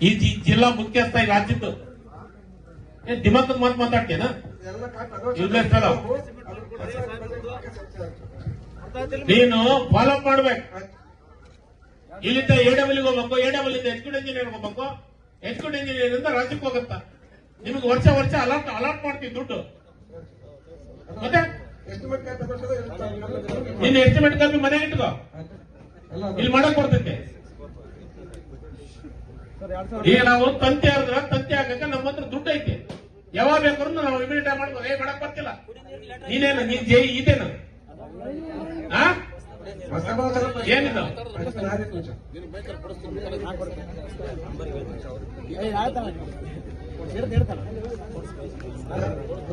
ಈ ಜಿಲ್ಲಾ ಮುಖ್ಯಸ್ಥ ಈ ರಾಜ್ಯದ್ದು ದಿಮಾಕದ ಮಾತು ಮಾತಾಡ್ತೇನ ನೀನು ಫಾಲೋ ಅಪ್ ಮಾಡ್ಬೇಕು. ಇಲ್ಲಿಂದ ಎಡಬಲಿಗೆ ಹೋಗ್ಬೇಕು, ಎಡಬಲಿಂದ ಎಕ್ಸ್ಕ್ಯೂಟ್ ಇಂಜಿನಿಯರ್ ಹೋಗ್ಬೇಕು, ಎಕ್ಸ್ಕ್ಯೂಟ್ ಇಂಜಿನಿಯರ್ ಇಂದ ರಾಜ್ಯಕ್ಕೆ ಹೋಗುತ್ತಾ. ನಿಮ್ಗೆ ವರ್ಷ ಅಲಾಟ್ ಮಾಡ್ತೀವಿ ದುಡ್ಡು. ಮತ್ತೆ ನಿನ್ನ ಎಸ್ಟಿಮೇಟ್ ಕಾಪಿ ಮನೆಗೆ ಇಟ್ಕೋ, ಇಲ್ಲಿ ಮಾಡಕ್ ಬರ್ತೈತೆ. ಈಗ ನಾವು ತಂತಿ ಆದ್ರೆ ತಂತಿ ಹಾಕಕ್ಕೆ ನಮ್ಮ ಹತ್ರ ದುಡ್ಡು ಐತಿ, ಯಾವಾಗ ಬೇಕಾದ್ರೂ ನಾವು ಇಮಿಡಿಯೇಟ್ ಮಾಡ್ಬೋದು. ಮಾಡಕ್ ಬರ್ತಿಲ್ಲ, ನೀನೇನು ನೀನ್ ಜೈ ಇದೇನು ಏನಿದು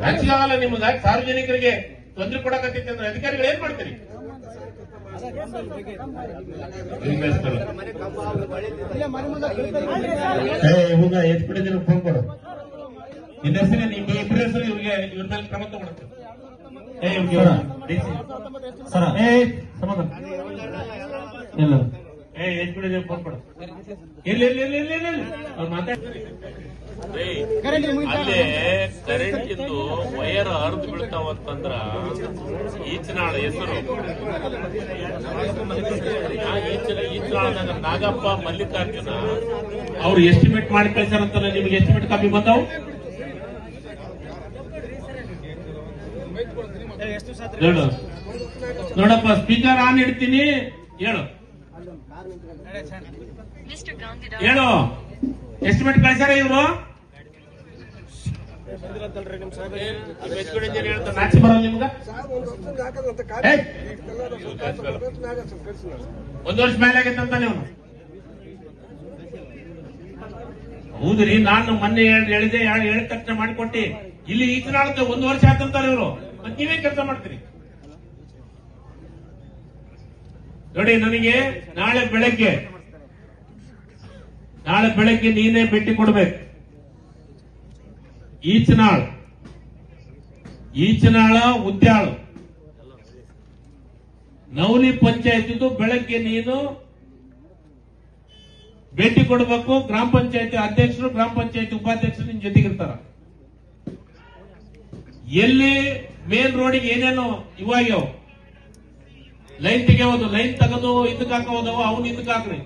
ರಾಜ್ಯಗಾಲ ನಿಮ್ಗ ಸಾರ್ವಜನಿಕರಿಗೆ ತೊಂದರೆ ಕೊಡಕತ್ತೈತಿ ಅಂದ್ರೆ ಅಧಿಕಾರಿಗಳು ಏನ್ ಮಾಡ್ತೀರಿ? ಎಸ್ಪಿಡಿದ್ರೆ ಫೋನ್ ಕೊಡು. ನಿನ್ನ ಹೆಸರು ನಿಮ್ಮ ಇಬ್ಬರ ಹೆಸರು ಇವ್ರ ಮೇಲೆ ಕ್ರಮ ತಗೊಳುತ್ತೆ. ಎಸ್ಪಿಡಿದ್ರೆ ಫೋನ್ ಕೊಡು. ಅಲ್ಲೇ ಕರೆಂಟ್ ಇಂದು ವೈರ್ ಹರಿದು ಬೀಳ್ತಾವಂತಂದ್ರ ಈಚನಾಳ ಹೆಸರು ಈಚನಾಳದಾಗ ನಾಗಪ್ಪ ಮಲ್ಲಿಕಾರ್ಜುನ ಅವ್ರು ಎಸ್ಟಿಮೇಟ್ ಮಾಡಿ ಕಳ್ಸಾರಂತಲ್ಲ, ನಿಮ್ಗೆ ಎಸ್ಟಿಮೇಟ್ ಕಾಪಿ ಬಂದಾವ್ ಹೇಳು. ನೋಡಪ್ಪ, ಸ್ಪೀಕರ್ ಆನ್ ಇಡ್ತೀನಿ, ಹೇಳು ಹೇಳು. ಎಸ್ಟಿಮೇಟ್ ಕಳ್ಸಾರ ಇವ್ರು? ನಾಚಿ ಬರಲ್ಲ ನಿಮ್ಗ? ಒಂದು ವರ್ಷ ಮೇಲೆ ಆಗೈತಂತ ನೀವು. ಹೌದ್ರಿ, ನಾನು ಮೊನ್ನೆ ಹೇಳಿದೆ, ಹೇಳಿದ ತಕ್ಷಣ ಮಾಡಿಕೊಟ್ಟಿ. ಇಲ್ಲಿ ಈಚನಾಳಕ್ಕೆ 1 ವರ್ಷ ಆಯ್ತಂತಾರೆ ಇವರು. ಮತ್ತೆ ನೀವೇ ಕೆಲಸ ಮಾಡ್ತೀರಿ ನೋಡಿ. ನನಗೆ ನಾಳೆ ಬೆಳಗ್ಗೆ ನೀನೇ ಭೇಟಿ ಕೊಡ್ಬೇಕು. ಈಚನಾಳ ಉದ್ಯಾಳು ನವಲಿ ಪಂಚಾಯತಿದು ಬೆಳಗ್ಗೆ ನೀನು ಭೇಟಿ ಕೊಡಬೇಕು. ಗ್ರಾಮ ಪಂಚಾಯತಿ ಅಧ್ಯಕ್ಷರು, ಗ್ರಾಮ ಪಂಚಾಯತಿ ಉಪಾಧ್ಯಕ್ಷರು ನಿನ್ ಜೊತೆಗಿರ್ತಾರ. ಎಲ್ಲಿ ಮೇನ್ ರೋಡಿಗೆ ಏನೇನು ಇವಾಗ್ಯಾವ ಲೈನ್ ತೆಗೆಯೋದು, ಲೈನ್ ತೆಗೆದು ಇದಕ್ಕೆ ಹಾಕೋದವ, ಅವನು ಇದಕ್ಕೆ ಹಾಕ್ರಿ.